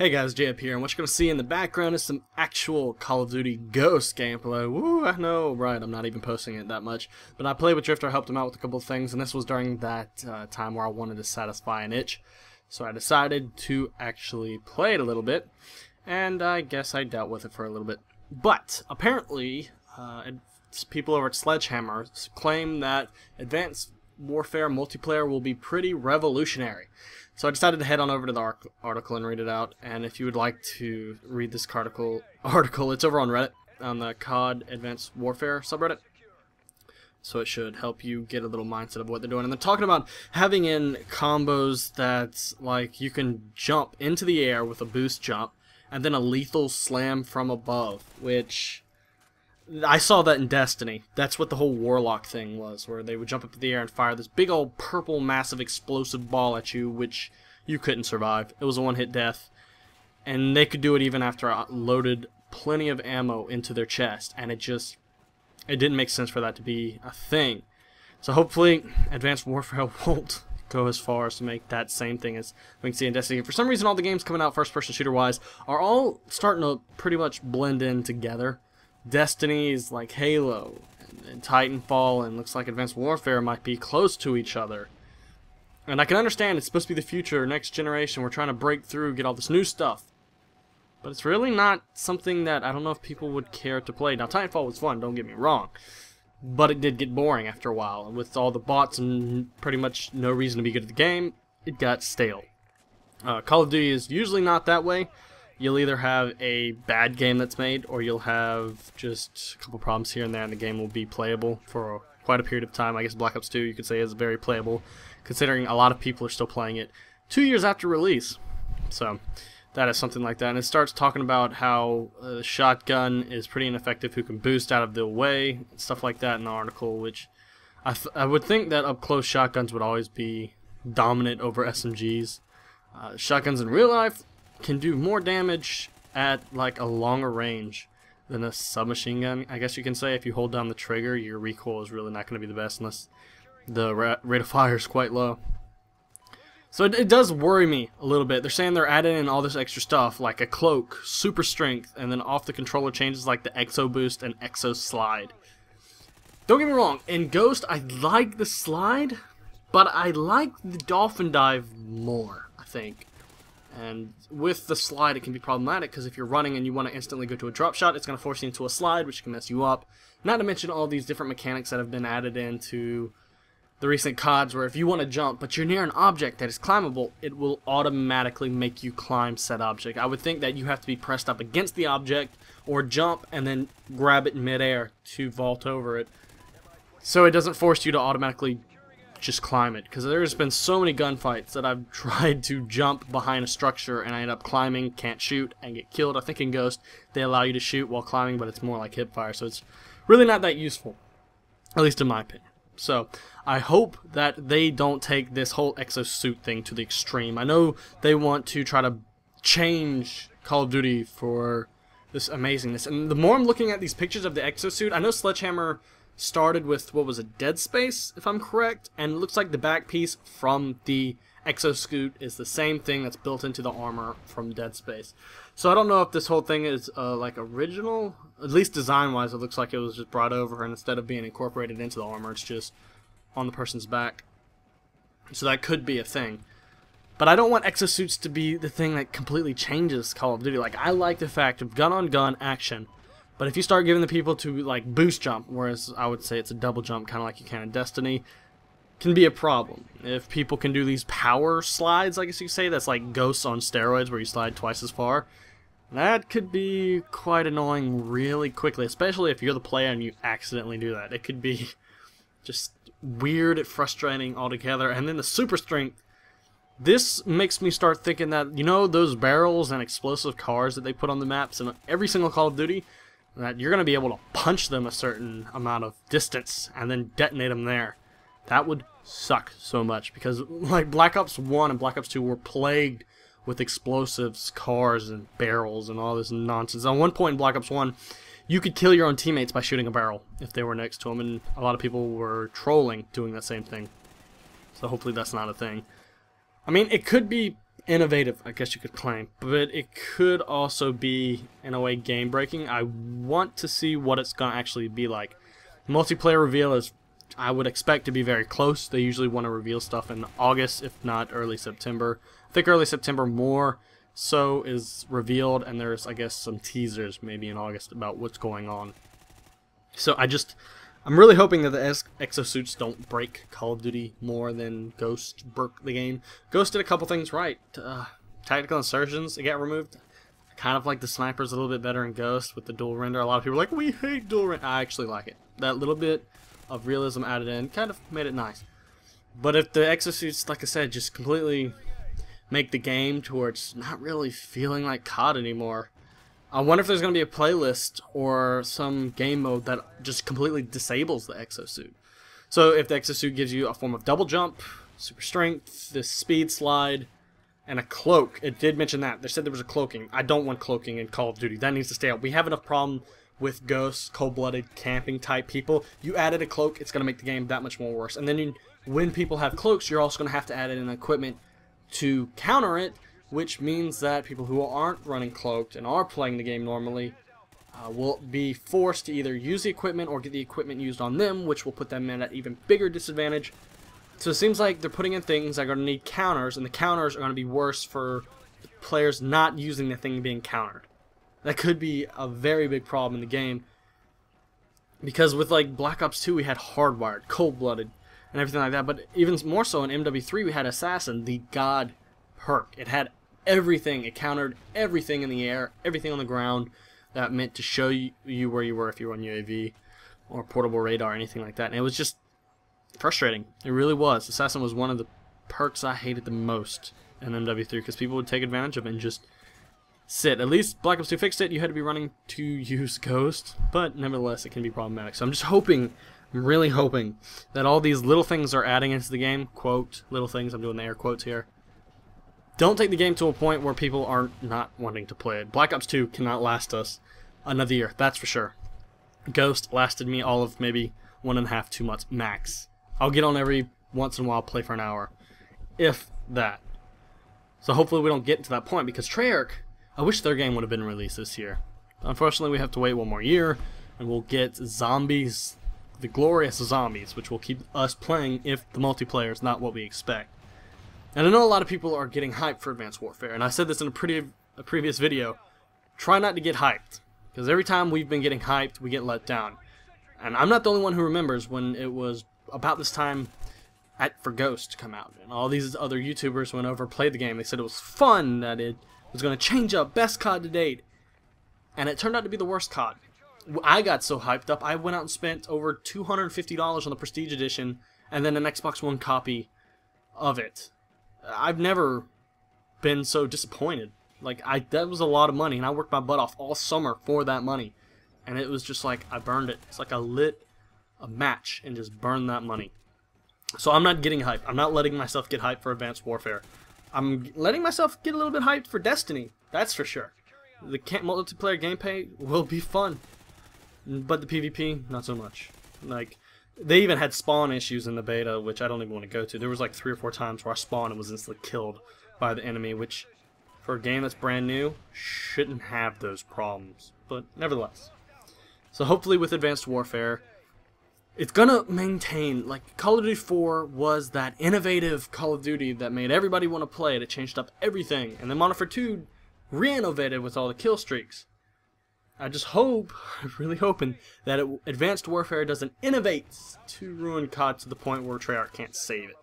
Hey guys, Jhub here, and what you're going to see in the background is some actual Call of Duty Ghost gameplay. Woo, I know, right, I'm not even posting it that much. But I played with Drifter, helped him out with a couple of things, and this was during that time where I wanted to satisfy an itch. So I decided to actually play it a little bit, and I guess I dealt with it for a little bit. But, apparently, people over at Sledgehammer claim that Advanced Warfare multiplayer will be pretty revolutionary. So I decided to head on over to the article and read it out, and if you would like to read this article, it's over on Reddit, on the CoD Advanced Warfare subreddit. So it should help you get a little mindset of what they're doing. And they're talking about having in combos that, like, you can jump into the air with a boost jump, and then a lethal slam from above, which I saw that in Destiny. That's what the whole Warlock thing was, where they would jump up in the air and fire this big old purple massive explosive ball at you, which you couldn't survive. It was a one-hit death. And they could do it even after I loaded plenty of ammo into their chest, and it didn't make sense for that to be a thing. So hopefully Advanced Warfare won't go as far as to make that same thing as we can see in Destiny. For some reason, all the games coming out first-person shooter-wise are all starting to pretty much blend in together. Destiny is like Halo, and Titanfall, and looks like Advanced Warfare might be close to each other. And I can understand it's supposed to be the future, next generation, we're trying to break through, get all this new stuff. But it's really not something that I don't know if people would care to play. Now, Titanfall was fun, don't get me wrong, but it did get boring after a while. And with all the bots and pretty much no reason to be good at the game, it got stale. Call of Duty is usually not that way. You'll either have a bad game that's made, or you'll have just a couple problems here and there, and the game will be playable for quite a period of time. I guess Black Ops 2, you could say, is very playable, considering a lot of people are still playing it 2 years after release. So that is something like that. And it starts talking about how the shotgun is pretty ineffective, who can boost out of the way, stuff like that in the article, which I would think that up-close shotguns would always be dominant over SMGs. Shotguns in real life can do more damage at like a longer range than a submachine gun, I guess you can say. If you hold down the trigger, your recoil is really not going to be the best unless the rate of fire is quite low. So it does worry me a little bit. They're saying they're adding in all this extra stuff, like a cloak, super strength, and then off the controller changes like the exo boost and exo slide. Don't get me wrong, in Ghost I like the slide, but I like the dolphin dive more, I think. And with the slide, it can be problematic, because if you're running and you want to instantly go to a drop shot, it's going to force you into a slide, which can mess you up. Not to mention all these different mechanics that have been added into the recent CODs, where if you want to jump, but you're near an object that is climbable, it will automatically make you climb said object. I would think that you have to be pressed up against the object, or jump and then grab it in midair to vault over it, so it doesn't force you to automatically just climb it, because there's been so many gunfights that I've tried to jump behind a structure and I end up climbing, can't shoot, and get killed. I think in Ghost they allow you to shoot while climbing, but it's more like hip fire, so it's really not that useful, at least in my opinion. So I hope that they don't take this whole exosuit thing to the extreme. I know they want to try to change Call of Duty for this amazingness, and the more I'm looking at these pictures of the exosuit, I know Sledgehammer started with, what was it, Dead Space, if I'm correct, and it looks like the back piece from the exosuit is the same thing that's built into the armor from Dead Space. So I don't know if this whole thing is like original, at least design-wise it looks like it was just brought over, and instead of being incorporated into the armor, it's just on the person's back. So that could be a thing. But I don't want exosuits to be the thing that completely changes Call of Duty. Like, I like the fact of gun-on-gun action. But if you start giving the people to, like, boost jump, whereas I would say it's a double jump, kind of like you can in Destiny, can be a problem. If people can do these power slides, I guess you could say, that's like Ghosts on steroids, where you slide twice as far, that could be quite annoying really quickly, especially if you're the player and you accidentally do that. It could be just weird and frustrating altogether. And then the super strength, this makes me start thinking that, you know, those barrels and explosive cars that they put on the maps in every single Call of Duty, that you're going to be able to punch them a certain amount of distance and then detonate them there. That would suck so much, because like Black Ops 1 and Black Ops 2 were plagued with explosives, cars, and barrels and all this nonsense. At one point in Black Ops 1, you could kill your own teammates by shooting a barrel if they were next to them, and a lot of people were trolling doing that same thing. So hopefully that's not a thing. I mean, it could be innovative, I guess you could claim, but it could also be, in a way, game-breaking. I want to see what it's going to actually be like. Multiplayer reveal is, I would expect, to be very close. They usually want to reveal stuff in August, if not early September. I think early September more so is revealed, and there's, I guess, some teasers maybe in August about what's going on. So I'm really hoping that the exosuits don't break Call of Duty more than Ghost broke the game. Ghost did a couple things right. Tactical insertions, they got removed. I kind of like the snipers a little bit better in Ghost with the dual render. A lot of people are like, we hate dual render. I actually like it. That little bit of realism added in kind of made it nice. But if the exosuits, like I said, just completely make the game towards not really feeling like COD anymore, I wonder if there's going to be a playlist or some game mode that just completely disables the exosuit. So if the exosuit gives you a form of double jump, super strength, this speed slide, and a cloak. It did mention that. They said there was a cloaking. I don't want cloaking in Call of Duty. That needs to stay out. We have enough problem with ghosts, cold-blooded, camping type people. You added a cloak, it's going to make the game that much more worse. And then when people have cloaks, you're also going to have to add in equipment to counter it, which means that people who aren't running cloaked and are playing the game normally will be forced to either use the equipment or get the equipment used on them, which will put them at an even bigger disadvantage. So it seems like they're putting in things that are going to need counters, and the counters are going to be worse for players not using the thing being countered. That could be a very big problem in the game, because with like Black Ops 2 we had hardwired, cold-blooded, and everything like that, but even more so in MW3 we had Assassin, the God perk. It had everything. It countered everything in the air, everything on the ground. That meant to show you where you were if you were on UAV or portable radar or anything like that. And it was just frustrating. It really was. Assassin was one of the perks I hated the most in MW3 because people would take advantage of it and just sit. At least Black Ops 2 fixed it. You had to be running to use Ghost, but nevertheless it can be problematic. So I'm just hoping, I'm really hoping that all these little things are adding into the game. Quote, little things, I'm doing the air quotes here. Don't take the game to a point where people are not wanting to play it. Black Ops 2 cannot last us another year, that's for sure. Ghost lasted me all of maybe 1.5, 2 months max. I'll get on every once in a while, play for an hour, if that. So hopefully we don't get to that point, because Treyarch, I wish their game would have been released this year. Unfortunately we have to wait one more year, and we'll get zombies, the glorious zombies, which will keep us playing if the multiplayer is not what we expect. And I know a lot of people are getting hyped for Advanced Warfare, and I said this in a previous video. Try not to get hyped, because every time we've been getting hyped, we get let down. And I'm not the only one who remembers when it was about this time for Ghost to come out, and all these other YouTubers went over, played the game. They said it was fun, that it was going to change up, best COD to date, and it turned out to be the worst COD. I got so hyped up, I went out and spent over $250 on the Prestige Edition, and then an Xbox One copy of it. I've never been so disappointed. Like, that was a lot of money, and I worked my butt off all summer for that money. And it was just like, I burned it. It's like I lit a match and just burned that money. So I'm not getting hyped. I'm not letting myself get hyped for Advanced Warfare. I'm letting myself get a little bit hyped for Destiny. That's for sure. The multiplayer gameplay will be fun. But the PvP, not so much. Like, they even had spawn issues in the beta, which I don't even want to go to. There was like 3 or 4 times where I spawned and was instantly killed by the enemy, which, for a game that's brand new, shouldn't have those problems. But nevertheless. So hopefully with Advanced Warfare, it's gonna maintain, like, Call of Duty 4 was that innovative Call of Duty that made everybody want to play it. It changed up everything. And then Modern Warfare 2 re-innovated with all the kill streaks. I just hope, I'm really hoping, that Advanced Warfare doesn't innovate to ruin COD to the point where Treyarch can't save it.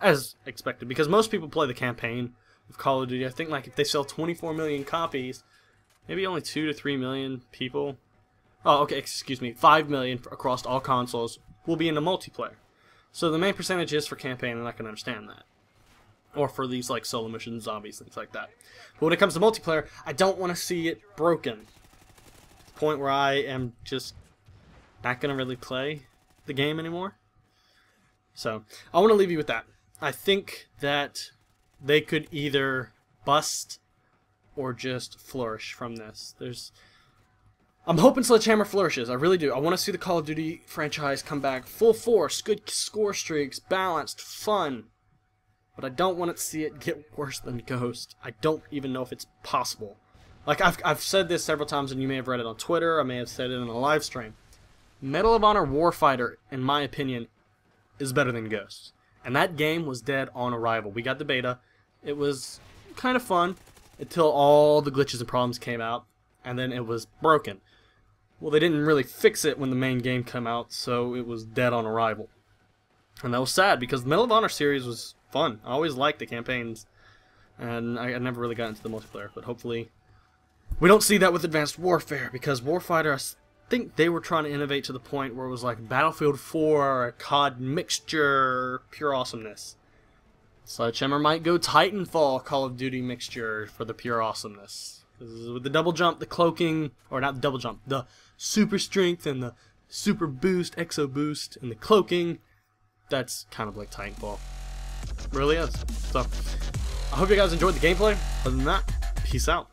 As expected, because most people play the campaign of Call of Duty. I think like if they sell 24 million copies, maybe only 2 to 3 million people, oh okay, excuse me, 5 million across all consoles will be into multiplayer. So the main percentage is for campaign, and I can understand that. Or for these like solo missions, zombies, things like that. But when it comes to multiplayer, I don't want to see it broken. Point where I am just not going to really play the game anymore. So, I want to leave you with that. I think that they could either bust or just flourish from this. I'm hoping Sledgehammer flourishes. I really do. I want to see the Call of Duty franchise come back full force, good score streaks, balanced, fun. but I don't want to see it get worse than Ghost. I don't even know if it's possible. Like, I've said this several times, and you may have read it on Twitter, I may have said it in a live stream. Medal of Honor Warfighter, in my opinion, is better than Ghost. And that game was dead on arrival. We got the beta. It was kind of fun until all the glitches and problems came out, and then it was broken. Well, they didn't really fix it when the main game came out, so it was dead on arrival. And that was sad, because the Medal of Honor series was fun. I always liked the campaigns, and I never really got into the multiplayer, but hopefully we don't see that with Advanced Warfare, because Warfighter, I think they were trying to innovate to the point where it was like Battlefield 4, a CoD mixture, pure awesomeness. Sledgehammer might go Titanfall Call of Duty mixture for the pure awesomeness. With the double jump, the cloaking, or not the double jump, the super strength and the super boost, exo boost, and the cloaking, that's kind of like Titanfall. It really is. So, I hope you guys enjoyed the gameplay. Other than that, peace out.